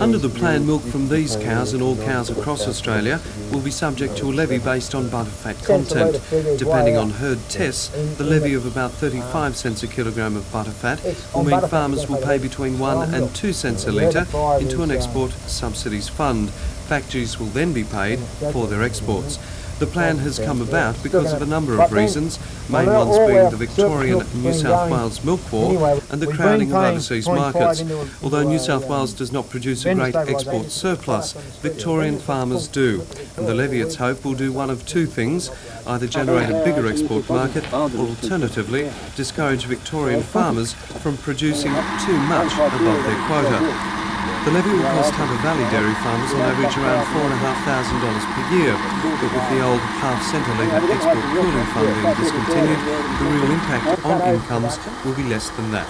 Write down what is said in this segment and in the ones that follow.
Under the plan, milk from these cows and all cows across Australia will be subject to a levy based on butterfat content. Depending on herd tests, the levy of about 35 cents a kilogram of butterfat will mean farmers will pay between 1 and 2 cents a litre into an export subsidies fund. Factories will then be paid for their exports. The plan has come about because of a number of reasons, main ones being the Victorian New South Wales milk war and the crowding of overseas markets. Although New South Wales does not produce a great export surplus, Victorian farmers do, and the levy, it's hoped, will do one of two things: either generate a bigger export market or alternatively discourage Victorian farmers from producing too much above their quota. The levy will cost Hunter Valley dairy farmers on average around $4,500 per year, but with the old half-centre-litre export cooling fund being discontinued, the real impact on incomes will be less than that.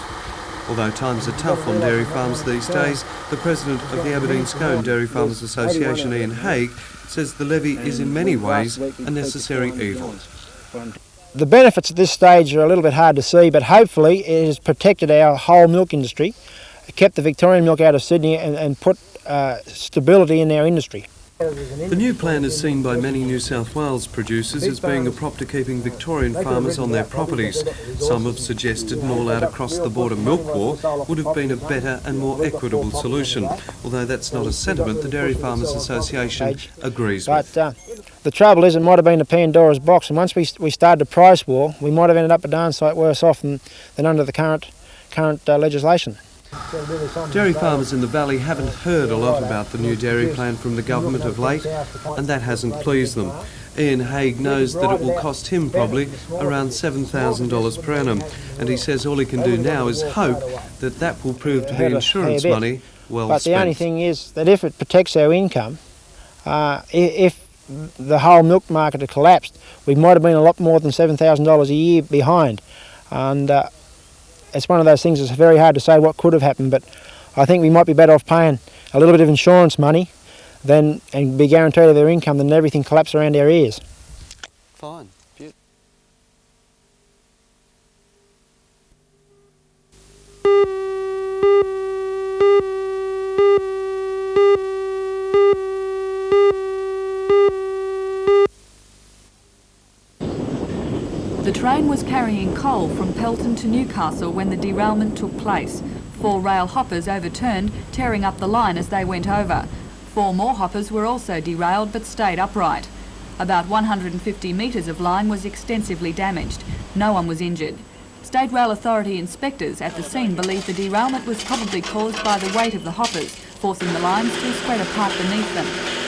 Although times are tough on dairy farms these days, the president of the Aberdeen Scone Dairy Farmers Association, Ian Haig, says the levy is in many ways a necessary evil. The benefits at this stage are a little bit hard to see, but hopefully it has protected our whole milk industry, kept the Victorian milk out of Sydney and put stability in our industry. The new plan is seen by many New South Wales producers as being a prop to keeping Victorian farmers on their properties. Some have suggested an all-out across-the-border milk war would have been a better and more equitable solution, although that's not a sentiment the Dairy Farmers Association agrees with. But the trouble is, it might have been a Pandora's box, and once we started a price war, we might have ended up a darn sight worse off than under the current legislation. Dairy farmers in the valley haven't heard a lot about the new dairy plan from the government of late, and that hasn't pleased them. Ian Haig knows that it will cost him probably around $7,000 per annum, and he says all he can do now is hope that that will prove to be insurance money well spent. But the only thing is that if it protects our income, if the whole milk market had collapsed, we might have been a lot more than $7,000 a year behind. And it's one of those things that's very hard to say what could have happened, but I think we might be better off paying a little bit of insurance money and be guaranteed of their income than everything collapse around our ears. Fine. The train was carrying coal from Pelton to Newcastle when the derailment took place. 4 rail hoppers overturned, tearing up the line as they went over. 4 more hoppers were also derailed but stayed upright. About 150 metres of line was extensively damaged. No one was injured. State Rail Authority inspectors at the scene believe the derailment was probably caused by the weight of the hoppers, forcing the lines to spread apart beneath them.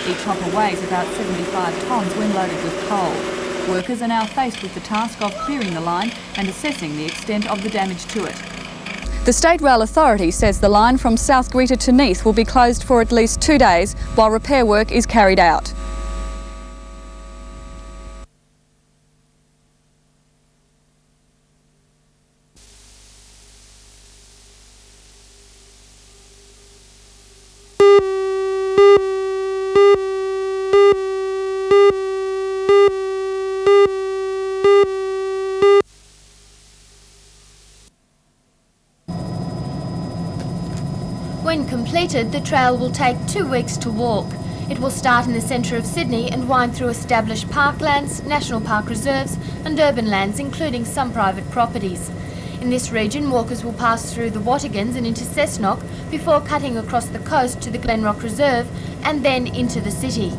Each hopper weighs about 75 tonnes when loaded with coal. Workers are now faced with the task of clearing the line and assessing the extent of the damage to it. The State Rail Authority says the line from South Greta to Neath will be closed for at least 2 days while repair work is carried out. When completed, the trail will take 2 weeks to walk. It will start in the centre of Sydney and wind through established parklands, national park reserves and urban lands, including some private properties. In this region, walkers will pass through the Watagans and into Cessnock before cutting across the coast to the Glenrock Reserve and then into the city.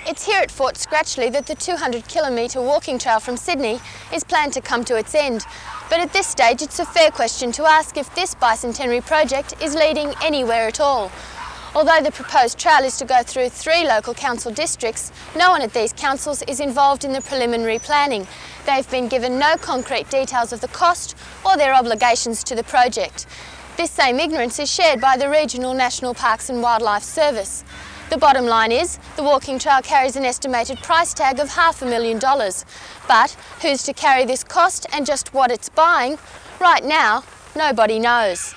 It's here at Fort Scratchley that the 200-kilometre walking trail from Sydney is planned to come to its end. But at this stage, it's a fair question to ask if this Bicentenary project is leading anywhere at all. Although the proposed trail is to go through 3 local council districts, no one at these councils is involved in the preliminary planning. They've been given no concrete details of the cost or their obligations to the project. This same ignorance is shared by the Regional National Parks and Wildlife Service. The bottom line is, the walking trail carries an estimated price tag of $500,000. But who's to carry this cost and just what it's buying? Right now, nobody knows.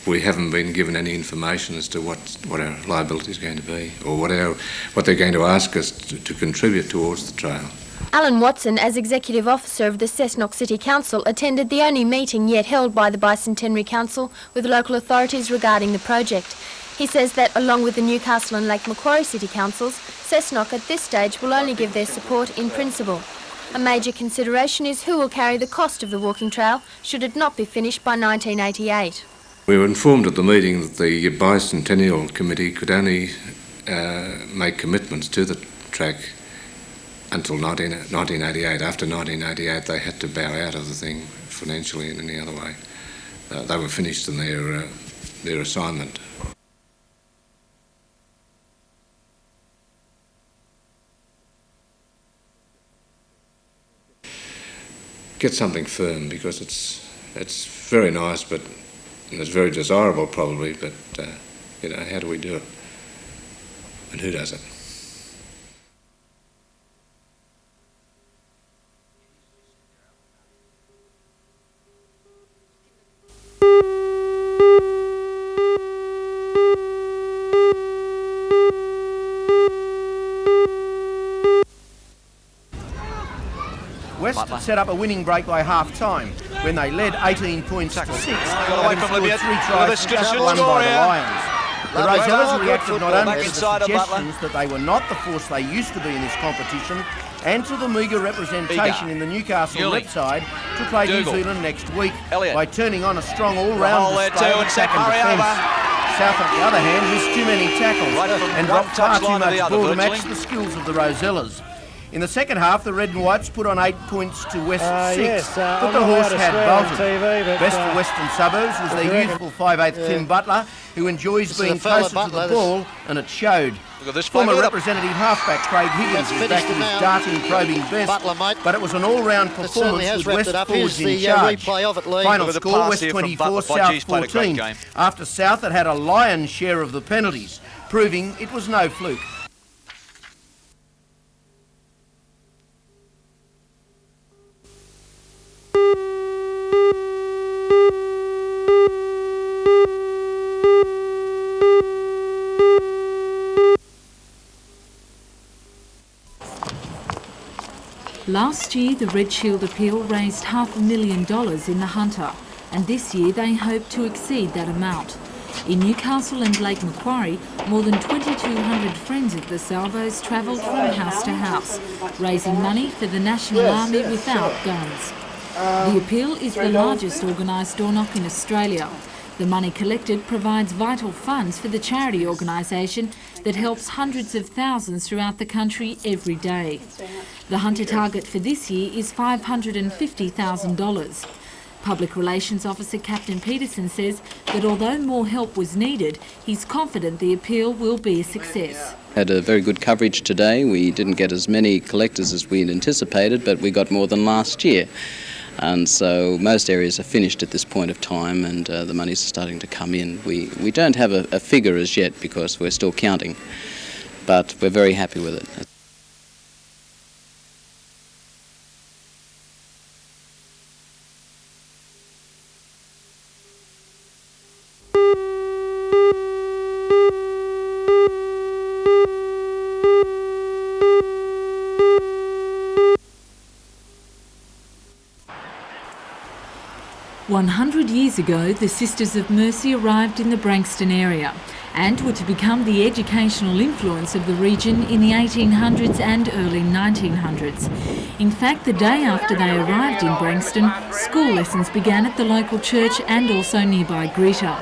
We haven't been given any information as to what our liability is going to be, or what they're going to ask us to contribute towards the trail. Alan Watson, as Executive Officer of the Cessnock City Council, attended the only meeting yet held by the Bicentenary Council with local authorities regarding the project. He says that, along with the Newcastle and Lake Macquarie City Councils, Cessnock at this stage will only give their support in principle. A major consideration is who will carry the cost of the walking trail should it not be finished by 1988. We were informed at the meeting that the Bicentennial Committee could only make commitments to the track until 1988. After 1988, they had to bow out of the thing financially and any other way. They were finished in their assignment. Get something firm, because it's very nice, but and it's very desirable probably, but how do we do it? And who does it? West had set up a winning break by half-time when they led 18 points to 6, having scored 3 tries just won by the Lions. The Rosellas reacted not only to the suggestions that they were not the force they used to be in this competition, and to the meagre representation in the Newcastle left side to play New Zealand next week by turning on a strong all-round display of attack and defence. South, on the other hand, missed too many tackles and dropped far too much ball to match the skills of the Rosellas. In the second half, the Red and Whites put on 8 points to West 6, but the horse had bolted. Best for Western Suburbs was their youthful 5'8" Tim Butler, who enjoys being closer to the ball, and it showed. Former representative halfback Craig Higgins was back to his darting, probing best, but it was an all-round performance with West forwards in charge. Final score, West 24, South 14, after South had a lion's share of the penalties, proving it was no fluke. Last year, the Red Shield appeal raised $500,000 in the Hunter, and this year they hope to exceed that amount. In Newcastle and Lake Macquarie, more than 2,200 friends of the Salvos travelled from house to house, raising money for the National Army without guns. The appeal is the largest organised door knock in Australia. The money collected provides vital funds for the charity organisation that helps hundreds of thousands throughout the country every day. The Hunter target for this year is $550,000. Public Relations Officer Captain Peterson says that although more help was needed, he's confident the appeal will be a success. Had a very good coverage today. We didn't get as many collectors as we'd anticipated, but we got more than last year. And so most areas are finished at this point of time, and the monies are starting to come in. We don't have a figure as yet because we're still counting, but we're very happy with it. 100 years ago, the Sisters of Mercy arrived in the Branxton area and were to become the educational influence of the region in the 1800s and early 1900s. In fact, the day after they arrived in Branxton, school lessons began at the local church and also nearby Greta.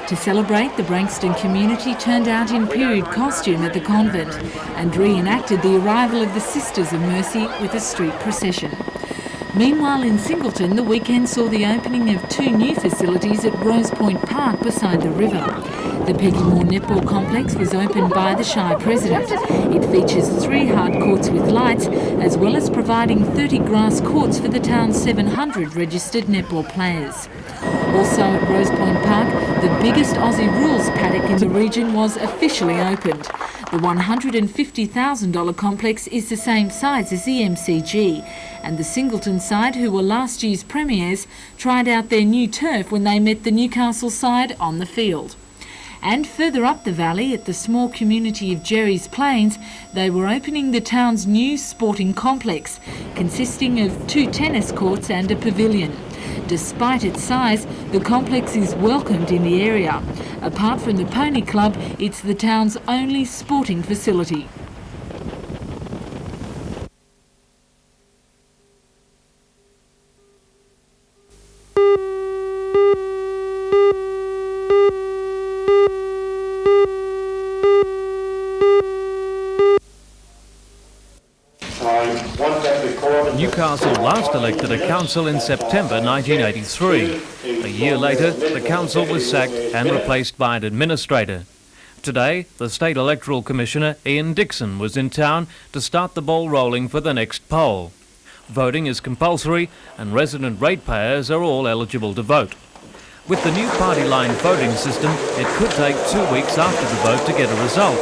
To celebrate, the Branxton community turned out in period costume at the convent and reenacted the arrival of the Sisters of Mercy with a street procession. Meanwhile, in Singleton, the weekend saw the opening of 2 new facilities at Rose Point Park beside the river. The Peggy Moore Netball Complex was opened by the Shire President. It features 3 hard courts with lights, as well as providing 30 grass courts for the town's 700 registered netball players. Also at Rose Point Park, the biggest Aussie rules paddock in the region was officially opened. The $150,000 complex is the same size as the MCG, and the Singleton side, who were last year's premiers, tried out their new turf when they met the Newcastle side on the field. And further up the valley, at the small community of Jerry's Plains, they were opening the town's new sporting complex, consisting of 2 tennis courts and a pavilion. Despite its size, the complex is welcomed in the area. Apart from the Pony Club, it's the town's only sporting facility. Newcastle last elected a council in September 1983. A year later, the council was sacked and replaced by an administrator. Today, the State Electoral Commissioner, Ian Dixon, was in town to start the ball rolling for the next poll. Voting is compulsory and resident ratepayers are all eligible to vote. With the new party line voting system, it could take 2 weeks after the vote to get a result,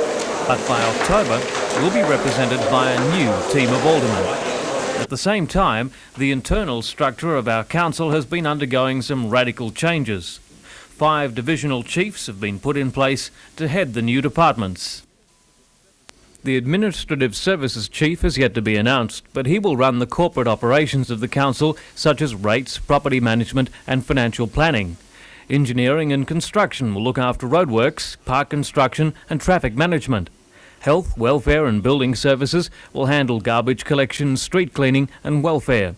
but by October, we'll be represented by a new team of aldermen. At the same time, the internal structure of our council has been undergoing some radical changes. 5 divisional chiefs have been put in place to head the new departments. The Administrative Services Chief is yet to be announced, but he will run the corporate operations of the council, such as rates, property management and financial planning. Engineering and construction will look after roadworks, park construction and traffic management. Health, welfare and building services will handle garbage collection, street cleaning and welfare.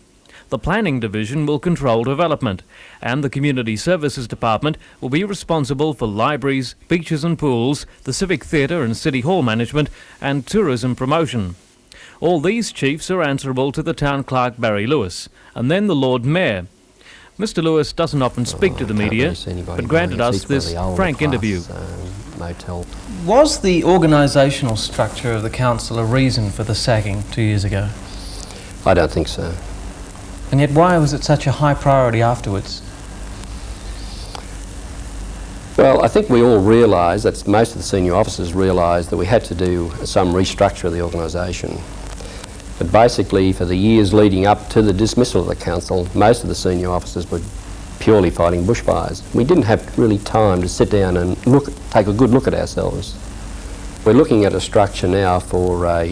The planning division will control development, and the community services department will be responsible for libraries, beaches and pools, the civic theatre and city hall management and tourism promotion. All these chiefs are answerable to the town clerk Barry Lewis, and then the Lord Mayor. Mr Lewis doesn't often speak to the media, but granted us this frank interview. Motel. Was the organisational structure of the council a reason for the sacking 2 years ago? I don't think so. And yet why was it such a high priority afterwards? Well, I think we all realised, that most of the senior officers realised that we had to do some restructure of the organisation. But basically, for the years leading up to the dismissal of the council, most of the senior officers were purely fighting bushfires. We didn't have really time to sit down and take a good look at ourselves. We're looking at a structure now for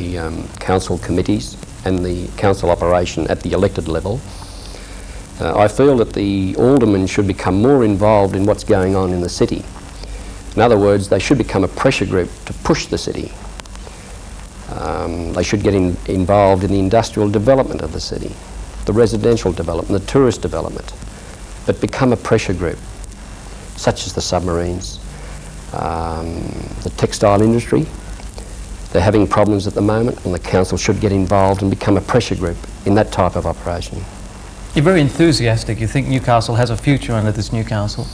council committees and the council operation at the elected level. I feel that the aldermen should become more involved in what's going on in the city. In other words, they should become a pressure group to push the city. They should get involved in the industrial development of the city, the residential development, the tourist development, but become a pressure group, such as the submarines, the textile industry. They're having problems at the moment, and the council should get involved and become a pressure group in that type of operation. You're very enthusiastic. You think Newcastle has a future under this new council?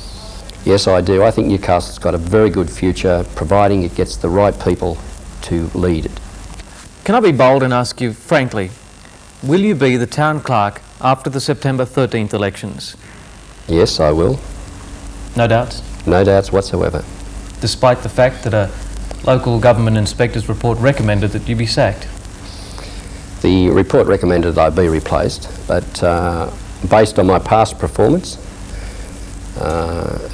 Yes, I do. I think Newcastle's got a very good future, providing it gets the right people to lead it. Can I be bold and ask you frankly, will you be the town clerk after the September 13th elections? Yes, I will. No doubts? No doubts whatsoever. Despite the fact that a local government inspector's report recommended that you be sacked? The report recommended that I be replaced, but based on my past performance,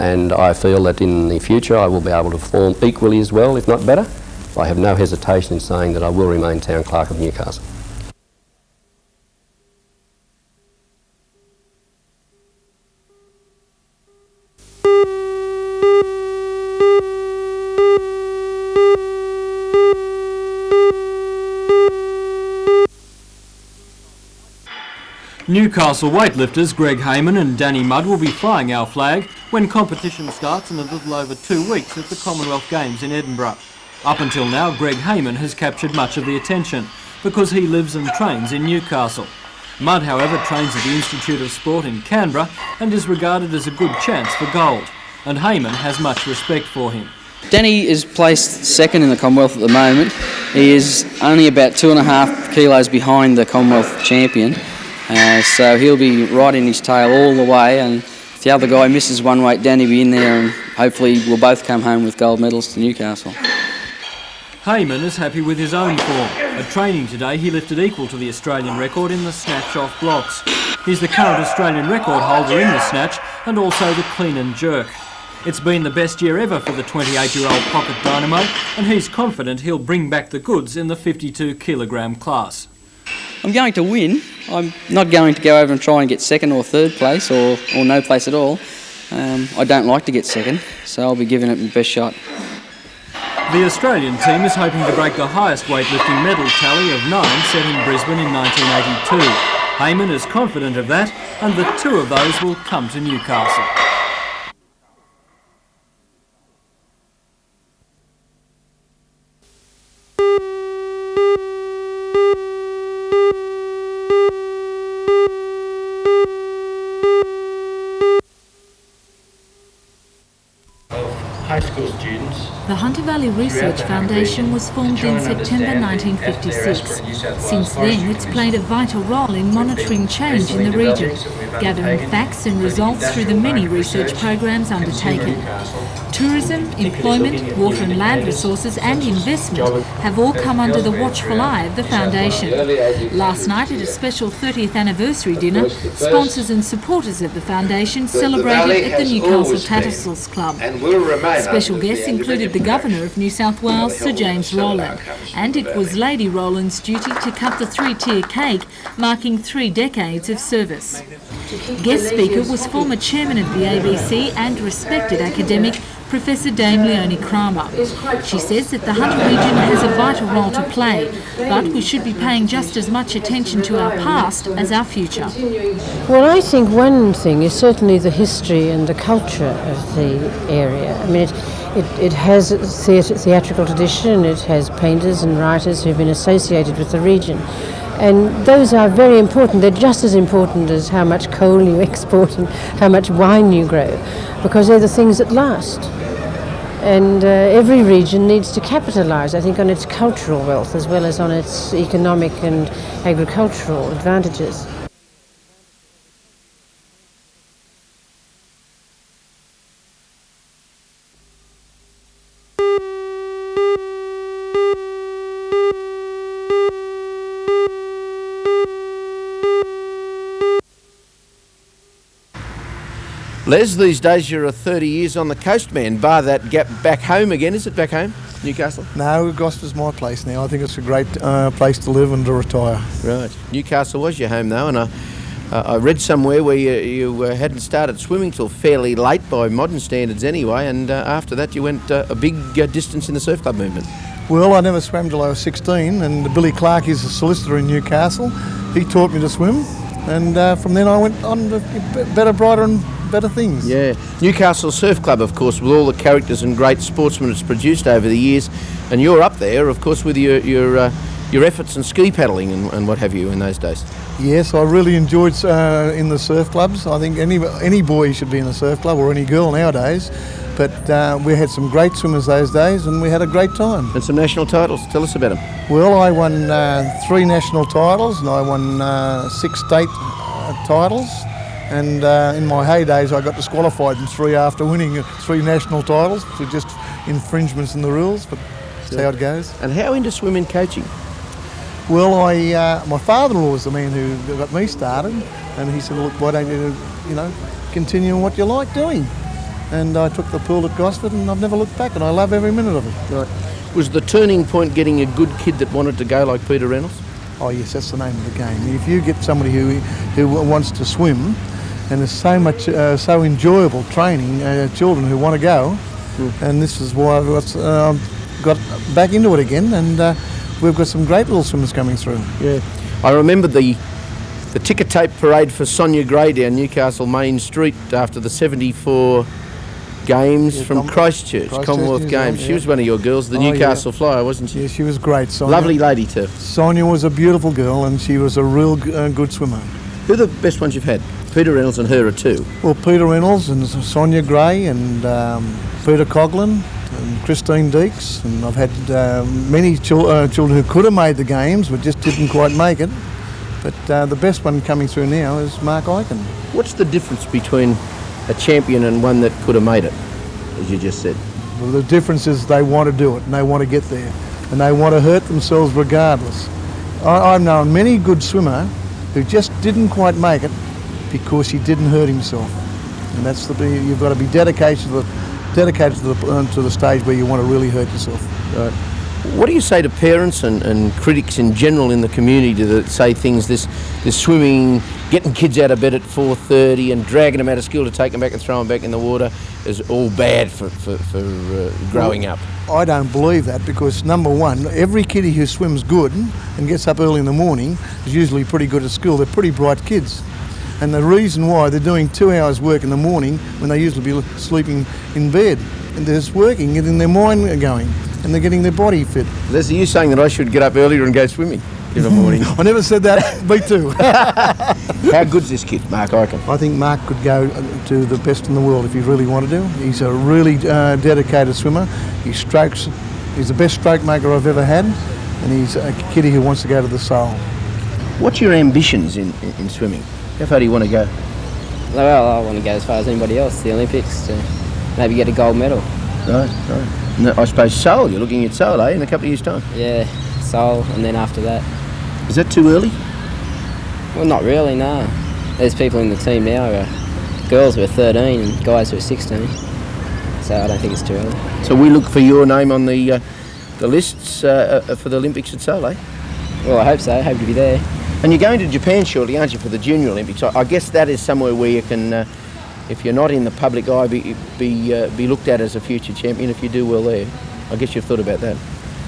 and I feel that in the future I will be able to perform equally as well, if not better, I have no hesitation in saying that I will remain Town Clerk of Newcastle. Newcastle weightlifters Greg Heyman and Danny Mudd will be flying our flag when competition starts in a little over 2 weeks at the Commonwealth Games in Edinburgh. Up until now, Greg Heyman has captured much of the attention because he lives and trains in Newcastle. Mudd, however, trains at the Institute of Sport in Canberra and is regarded as a good chance for gold, and Heyman has much respect for him. Danny is placed second in the Commonwealth at the moment. He is only about 2.5 kilos behind the Commonwealth champion. So he'll be riding his tail all the way, and if the other guy misses one weight, Danny will be in there, and hopefully we'll both come home with gold medals to Newcastle. Heyman is happy with his own form. At training today, he lifted equal to the Australian record in the snatch off blocks. He's the current Australian record holder in the snatch and also the clean and jerk. It's been the best year ever for the 28-year-old pocket dynamo, and he's confident he'll bring back the goods in the 52-kilogram class. I'm going to win. I'm not going to go over and try and get second or third place or no place at all. I don't like to get second, so I'll be giving it my best shot. The Australian team is hoping to break the highest weightlifting medal tally of 9 set in Brisbane in 1982. Heyman is confident of that, and that 2 of those will come to Newcastle. High school students. The Hunter Valley Research Foundation was formed in September 1956. Since then, it's played a vital role in monitoring change in the region, gathering facts and results through the many research programs undertaken. Tourism, employment, water and land resources and investment have all come under the watchful eye of the foundation. Last night at a special 30th anniversary dinner, sponsors and supporters of the foundation celebrated at the Newcastle Tattersalls Club. Special guests included the Governor of New South Wales, Sir James Rowland, and it was Lady Rowland's duty to cut the 3-tier cake, marking 3 decades of service. Guest speaker was former chairman of the ABC and respected academic Professor Dame Leonie Kramer. She says that the Hunter region has a vital role to play, but we should be paying just as much attention to our past as our future. Well, I think one thing is certainly the history and the culture of the area. I mean, it has a theatrical tradition, it has painters and writers who've been associated with the region. And those are very important. They're just as important as how much coal you export and how much wine you grow, because they're the things that last. And every region needs to capitalise, I think, on its cultural wealth as well as on its economic and agricultural advantages. Les, these days you're a 30 years on the coast man, bar that gap back home again. Is it back home, Newcastle? No, Gloucester's my place now. I think it's a great place to live and to retire. Right. Newcastle was your home though, and I read somewhere where you hadn't started swimming till fairly late by modern standards anyway, and after that you went a big distance in the surf club movement. Well, I never swam till I was 16, and Billy Clark is a solicitor in Newcastle. He taught me to swim, and from then I went on to better, brighter and better things. Yeah. Newcastle Surf Club, of course, with all the characters and great sportsmen it's produced over the years, and you're up there, of course, with your efforts in ski paddling and what have you in those days. Yes, I really enjoyed in the surf clubs. I think any boy should be in a surf club, or any girl nowadays. But we had some great swimmers those days, and we had a great time. And some national titles. Tell us about them. Well, I won 3 national titles, and I won 6 state titles. And in my heydays, I got disqualified in 3 after winning 3 national titles for just infringements in the rules, but that's how it goes. And how into swimming coaching? Well, my father-in-law was the man who got me started, and he said, look, why don't you, continue in what you like doing? And I took the pool at Gosford, and I've never looked back, and I love every minute of it. Right. Was the turning point getting a good kid that wanted to go like Peter Reynolds? Oh yes, that's the name of the game. If you get somebody who wants to swim, and there's so much, so enjoyable training, children who want to go, and this is why I've got back into it again, and we've got some great little swimmers coming through. Yeah, I remember the ticker tape parade for Sonia Gray down Newcastle Main Street after the 74 games from Christchurch, Commonwealth Games. She was one of your girls, the Newcastle Flyer, wasn't she? Yeah, she was great, Sonia. Lovely lady too. Sonia was a beautiful girl, and she was a real good swimmer. Who are the best ones you've had? Peter Reynolds and her are 2. Well, Peter Reynolds and Sonia Gray and Peter Coughlin and Christine Deeks, and I've had many children who could have made the games but just didn't quite make it. But the best one coming through now is Mark Aiken. What's the difference between a champion and one that could have made it, as you just said? Well, the difference is they want to do it and they want to get there and they want to hurt themselves regardless. I've known many good swimmer who just didn't quite make it because he didn't hurt himself. And that's you've got to be dedicated dedicated to the stage where you want to really hurt yourself. Right. What do you say to parents and critics in general in the community that say things, this swimming, getting kids out of bed at 4:30 and dragging them out of school to take them back and throw them back in the water is all bad for growing up? I don't believe that, because number one, every kiddie who swims good and gets up early in the morning is usually pretty good at school. They're pretty bright kids. And the reason why they're doing 2 hours work in the morning when they usually be sleeping in bed, and they're just working, getting their mind going, and they're getting their body fit. Leslie, you saying that I should get up earlier and go swimming in the morning? I never said that. Me too. How good's this kid, Mark Aiken? I think Mark could go to the best in the world if he really wanted to. He's a really dedicated swimmer. He strokes. He's the best stroke maker I've ever had, and he's a kiddie who wants to go to the soul. What's your ambitions in swimming? How far do you want to go? Well, I want to go as far as anybody else, the Olympics, to maybe get a gold medal. Right. And I suppose Seoul, you're looking at Seoul, in a couple of years' time? Yeah, Seoul, and then after that. Is that too early? Well, not really, no. There's people in the team now, girls who are 13 and guys who are 16, so I don't think it's too early. So we look for your name on the lists for the Olympics at Seoul, eh? Well, I hope so. I hope to be there. And you're going to Japan shortly, aren't you, for the Junior Olympics? I guess that is somewhere where you can, if you're not in the public eye, be looked at as a future champion if you do well there. I guess you've thought about that.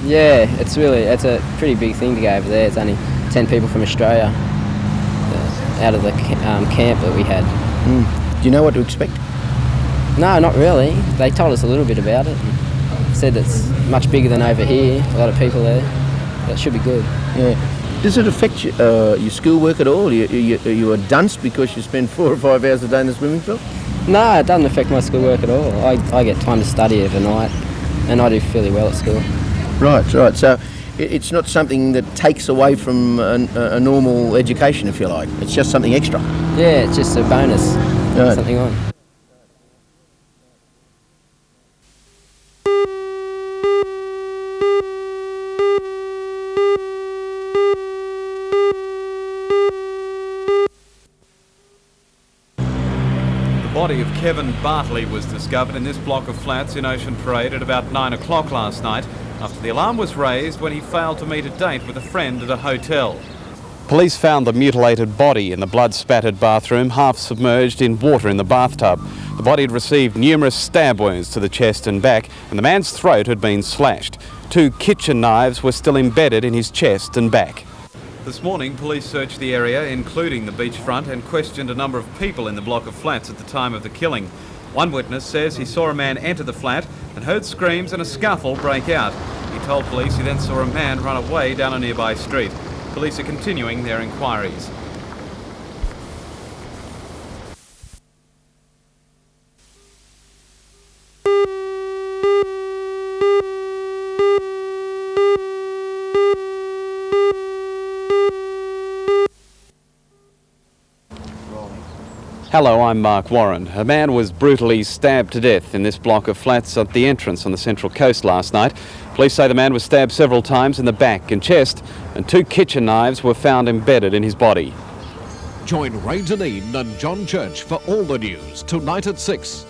Yeah, it's a pretty big thing to go over there. It's only 10 people from Australia out of the camp that we had. Do you know what to expect? No, not really. They told us a little bit about it. Said it's much bigger than over here. A lot of people there. That should be good. Yeah. Does it affect your schoolwork at all? Are you a dunce because you spend 4 or 5 hours a day in the swimming pool? No, it doesn't affect my schoolwork at all. I get time to study overnight, and I do fairly well at school. Right. So it's not something that takes away from a normal education, if you like. It's just something extra. Yeah, it's just a bonus. Right. Something on. The body of Kevin Bartley was discovered in this block of flats in Ocean Parade at about 9 o'clock last night, after the alarm was raised when he failed to meet a date with a friend at a hotel. Police found the mutilated body in the blood-spattered bathroom, half submerged in water in the bathtub. The body had received numerous stab wounds to the chest and back, and the man's throat had been slashed. 2 kitchen knives were still embedded in his chest and back. This morning, police searched the area, including the beachfront, and questioned a number of people in the block of flats at the time of the killing. One witness says he saw a man enter the flat and heard screams and a scuffle break out. He told police he then saw a man run away down a nearby street. Police are continuing their inquiries. Hello, I'm Mark Warren. A man was brutally stabbed to death in this block of flats at the entrance on the Central Coast last night. Police say the man was stabbed several times in the back and chest, and 2 kitchen knives were found embedded in his body. Join Ray Deneen and John Church for all the news tonight at 6.